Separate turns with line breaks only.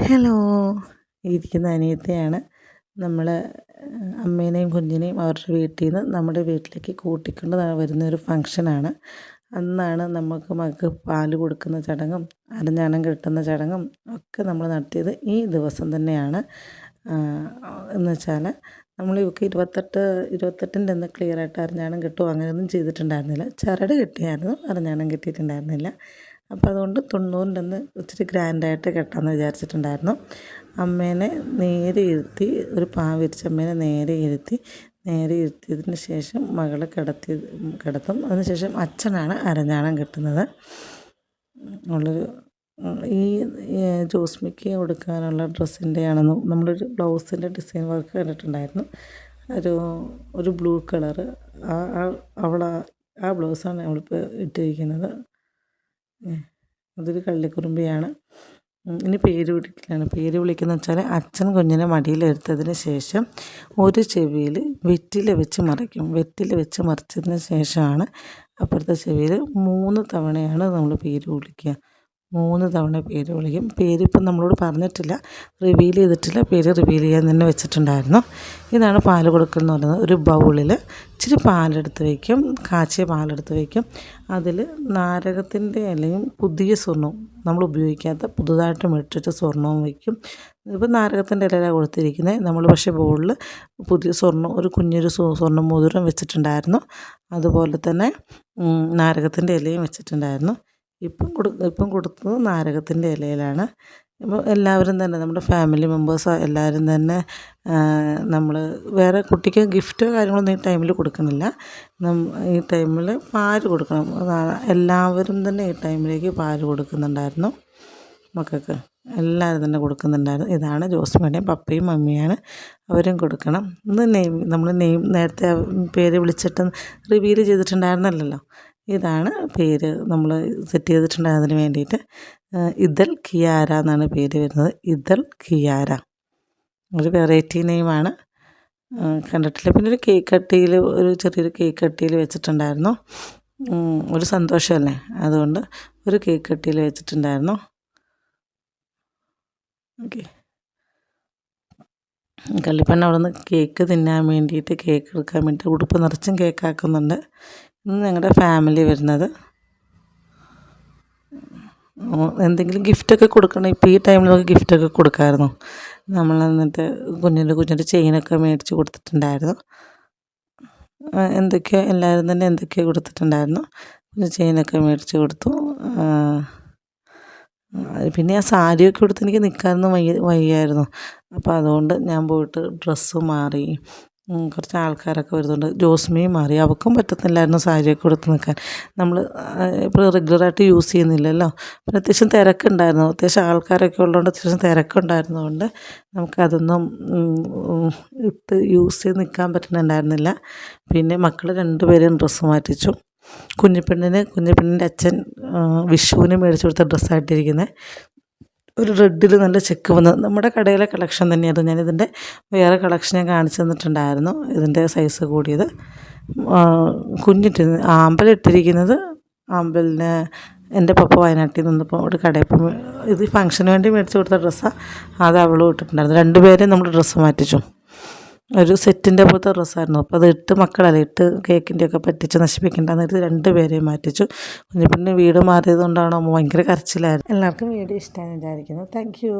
Hello, ഇരിക്കുന്ന അനിയത്തിയാണ്. നമ്മൾ അമ്മേനെയും കുഞ്ഞിനെയും അവരുടെ വീട്ടിൽ നിന്ന് നമ്മുടെ വീട്ടിലേക്ക് കൂട്ടിക്കൊണ്ട് വരുന്നൊരു ഫങ്ഷനാണ്. അന്നാണ് മക്കൾക്ക് പാല് കൊടുക്കുന്ന ചടങ്ങും അരഞ്ഞാണം കെട്ടുന്ന ചടങ്ങും ഒക്കെ നമ്മൾ നടത്തിയത് ഈ ദിവസം തന്നെയാണ്. എന്ന് വെച്ചാൽ നമ്മൾ ഇവൾക്ക് 28ൻ്റെ അന്ന് ക്ലിയറായിട്ട് അരഞ്ഞാണം കെട്ടുമോ അങ്ങനെയൊന്നും ചെയ്തിട്ടുണ്ടായിരുന്നില്ല. ചരട് കെട്ടിയായിരുന്നു, അരഞ്ഞാണം കെട്ടിയിട്ടുണ്ടായിരുന്നില്ല. അപ്പോൾ അതുകൊണ്ട് 90ൻ്റെ അന്ന് ഇച്ചിരി ഗ്രാൻഡായിട്ട് കെട്ടാമെന്ന് വിചാരിച്ചിട്ടുണ്ടായിരുന്നു. അമ്മേനെ നേരെ ഇരുത്തി, ഒരു വിരിച്ച അമ്മേനെ നേരെ ഇരുത്തിയതിന് ശേഷം മകളെ കിടത്തും. അതിനുശേഷം അച്ഛനാണ് അരഞ്ഞാണം കെട്ടുന്നത്. ഉള്ളൊരു ഈ ജോസ്മിക്ക് കൊടുക്കാനുള്ള ഡ്രസ്സിൻ്റെയാണെന്ന് നമ്മളൊരു ബ്ലൗസിൻ്റെ ഡിസൈൻ വർക്ക് കണ്ടിട്ടുണ്ടായിരുന്നു. ഒരു ബ്ലൂ കളറ് ആ ബ്ലൗസാണ് നമ്മളിപ്പോൾ ഇട്ടിരിക്കുന്നത്. അതൊരു കള്ളിക്കുറുമ്പിയാണ്. ഇനി പേര് വിളിക്കലാണ്. പേര് വിളിക്കുന്നത് വെച്ചാൽ അച്ഛൻ കുഞ്ഞിനെ മടിയിലെടുത്തതിന് ശേഷം ഒരു ചെവിയിൽ വെറ്റില വെച്ച് മറിക്കും. വെറ്റില വെച്ച് മറിച്ചതിന് ശേഷമാണ് അപ്പുറത്തെ ചെവിയിൽ 3 തവണയാണ് നമ്മൾ പേര് വിളിക്കുക. 3 തവണ പേര് വിളിക്കും. പേരിപ്പം നമ്മളോട് പറഞ്ഞിട്ടില്ല, റിവീൽ ചെയ്തിട്ടില്ല. പേര് റിവീൽ ചെയ്യാൻ തന്നെ വെച്ചിട്ടുണ്ടായിരുന്നു. ഇതാണ് പാല് കൊടുക്കുന്നത് എന്ന് പറയുന്നത്. ഒരു ബൗളിൽ ഇച്ചിരി പാലെടുത്ത് വയ്ക്കും, കാച്ചിയ പാലെടുത്ത് വയ്ക്കും. അതിൽ നാരകത്തിൻ്റെ ഇലയും പുതിയ സ്വർണ്ണവും, നമ്മൾ ഉപയോഗിക്കാത്ത പുതുതായിട്ട് മേടിച്ചിട്ട് സ്വർണ്ണവും വയ്ക്കും. ഇപ്പം നാരകത്തിൻ്റെ ഇലയിലാണ് കൊടുത്തിരിക്കുന്നത്. നമ്മൾ പക്ഷേ ബൗളിൽ പുതിയ സ്വർണ്ണം, ഒരു കുഞ്ഞൊരു സ്വർണ്ണ മോതിരം വെച്ചിട്ടുണ്ടായിരുന്നു. അതുപോലെ തന്നെ നാരകത്തിൻ്റെ ഇലയും വെച്ചിട്ടുണ്ടായിരുന്നു. ഇപ്പം കൊടുത്തത് നാരകത്തിൻ്റെ ഇലയിലാണ്. ഇപ്പോൾ എല്ലാവരും തന്നെ, നമ്മുടെ ഫാമിലി മെമ്പേഴ്സ് എല്ലാവരും തന്നെ, നമ്മൾ വേറെ കുട്ടിക്ക് ഗിഫ്റ്റോ കാര്യങ്ങളൊന്നും ഈ ടൈമിൽ കൊടുക്കുന്നില്ല. ഈ ടൈമിൽ പാല് കൊടുക്കണം. എല്ലാവരും തന്നെ ഈ ടൈമിലേക്ക് പാല് കൊടുക്കുന്നുണ്ടായിരുന്നു. മക്കൾക്ക് എല്ലാവരും തന്നെ കൊടുക്കുന്നുണ്ടായിരുന്നു. ഇതാണ് ജോസ്മിയുടെയും പപ്പയും മമ്മിയാണ്, അവരും കൊടുക്കണം. നമ്മൾ നേരത്തെ പേര് വിളിച്ചിട്ട് റിവീൽ ചെയ്തിട്ടുണ്ടായിരുന്നല്ലോ. ഇതാണ് പേര് നമ്മൾ സെറ്റ് ചെയ്തിട്ടുണ്ടായതിന് വേണ്ടിയിട്ട്. ഇദൽ കിയാര എന്നാണ് പേര് വരുന്നത്. ഇദൽ കിയാര ഒരു വെറൈറ്റി നെയിമാണ്. കണ്ടിട്ടില്ല. പിന്നെ ഒരു കേക്ക് കട്ടിയിൽ, ഒരു ചെറിയൊരു കേക്ക് കട്ടിയിൽ വെച്ചിട്ടുണ്ടായിരുന്നു. ഒരു സന്തോഷമല്ലേ, അതുകൊണ്ട് ഒരു കേക്ക് കട്ടിയിൽ വെച്ചിട്ടുണ്ടായിരുന്നു. ഓക്കെ, കള്ളിപ്പെണ്ണ് അവിടെ നിന്ന് കേക്ക് തിന്നാൻ വേണ്ടിയിട്ട്, കേക്ക് എടുക്കാൻ വേണ്ടിയിട്ട് ഉടുപ്പ് നിറച്ചും കേക്കാക്കുന്നുണ്ട്. ഇന്ന് ഞങ്ങളുടെ ഫാമിലി വരുന്നത്. എന്തെങ്കിലും ഗിഫ്റ്റൊക്കെ കൊടുക്കണം. ഇപ്പോൾ ഈ ടൈമിലൊക്കെ ഗിഫ്റ്റൊക്കെ കൊടുക്കാമായിരുന്നു. നമ്മൾ എന്നിട്ട് കുഞ്ഞിൻ്റെ ചെയിനൊക്കെ മേടിച്ച് കൊടുത്തിട്ടുണ്ടായിരുന്നു. എല്ലാവരും തന്നെ എന്തൊക്കെയോ കൊടുത്തിട്ടുണ്ടായിരുന്നു. ചെയിനൊക്കെ മേടിച്ച് കൊടുത്തു. പിന്നെ ആ സാരിയൊക്കെ കൊടുത്ത് എനിക്ക് നിൽക്കാനൊന്നും വയ്യായിരുന്നു. അപ്പോൾ അതുകൊണ്ട് ഞാൻ പോയിട്ട് ഡ്രസ്സ് മാറി. കുറച്ച് ആൾക്കാരൊക്കെ വരുന്നുണ്ട്. ജോസ്മിയും മാറി. അവൾക്കും പറ്റത്തില്ലായിരുന്നു സാരിയൊക്കെ കൊടുത്ത് നിൽക്കാൻ. നമ്മൾ ഇപ്പോൾ റെഗുലറായിട്ട് യൂസ് ചെയ്യുന്നില്ലല്ലോ. പിന്നെ അത്യാവശ്യം തിരക്കുണ്ടായിരുന്നു. അത്യാവശ്യം ആൾക്കാരൊക്കെ ഉള്ളതുകൊണ്ട് അത്യാവശ്യം തിരക്കുണ്ടായിരുന്നതുകൊണ്ട് നമുക്കതൊന്നും ഇട്ട് യൂസ് ചെയ്ത് നിൽക്കാൻ പറ്റുന്നുണ്ടായിരുന്നില്ല. പിന്നെ മക്കൾ 2 പേരും ഡ്രസ്സ് മാറ്റിച്ചു. കുഞ്ഞിപ്പെണ്ണിൻ്റെ അച്ഛൻ വിഷുവിന് മേടിച്ചു കൊടുത്ത ഡ്രസ്സായിട്ടിരിക്കുന്നത്. ഒരു റെഡിൽ നല്ല ചെക്ക് വന്ന്, നമ്മുടെ കടയിലെ കളക്ഷൻ തന്നെയാണ്. ഞാനിതിൻ്റെ വേറെ കളക്ഷൻ ഞാൻ കാണിച്ചു തന്നിട്ടുണ്ടായിരുന്നു, ഇതിൻ്റെ സൈസ് കൂടിയത്. ആമ്പലിട്ടിരിക്കുന്നത്, ആമ്പലിന് എൻ്റെ പപ്പ വയനാട്ടിൽ നിന്നപ്പോൾ ഒരു കടയിൽ ഇത് ഫംഗ്ഷന് വേണ്ടി മേടിച്ച് കൊടുത്ത ഡ്രസ്സാണ്. അത് അവളും ഇട്ടിട്ടുണ്ടായിരുന്നു. 2 പേരെയും നമ്മൾ ഡ്രസ്സ് മാറ്റിച്ചു. ഒരു സെറ്റിൻ്റെ പോലത്തെ ഡ്രസ്സായിരുന്നു. അപ്പോൾ അത് മക്കളല്ലേ കേക്കിൻ്റെയൊക്കെ പറ്റിച്ച് നശിപ്പിക്കേണ്ടെന്നിട്ട് 2 പേരെയും മാറ്റിച്ചു. പിന്നെ വീട് മാറിയത് കൊണ്ടാണോ ഭയങ്കര കരച്ചിലായിരുന്നു. എല്ലാവർക്കും വീഡിയോ ഇഷ്ടമാണെന്ന് വിചാരിക്കുന്നു. Thank you.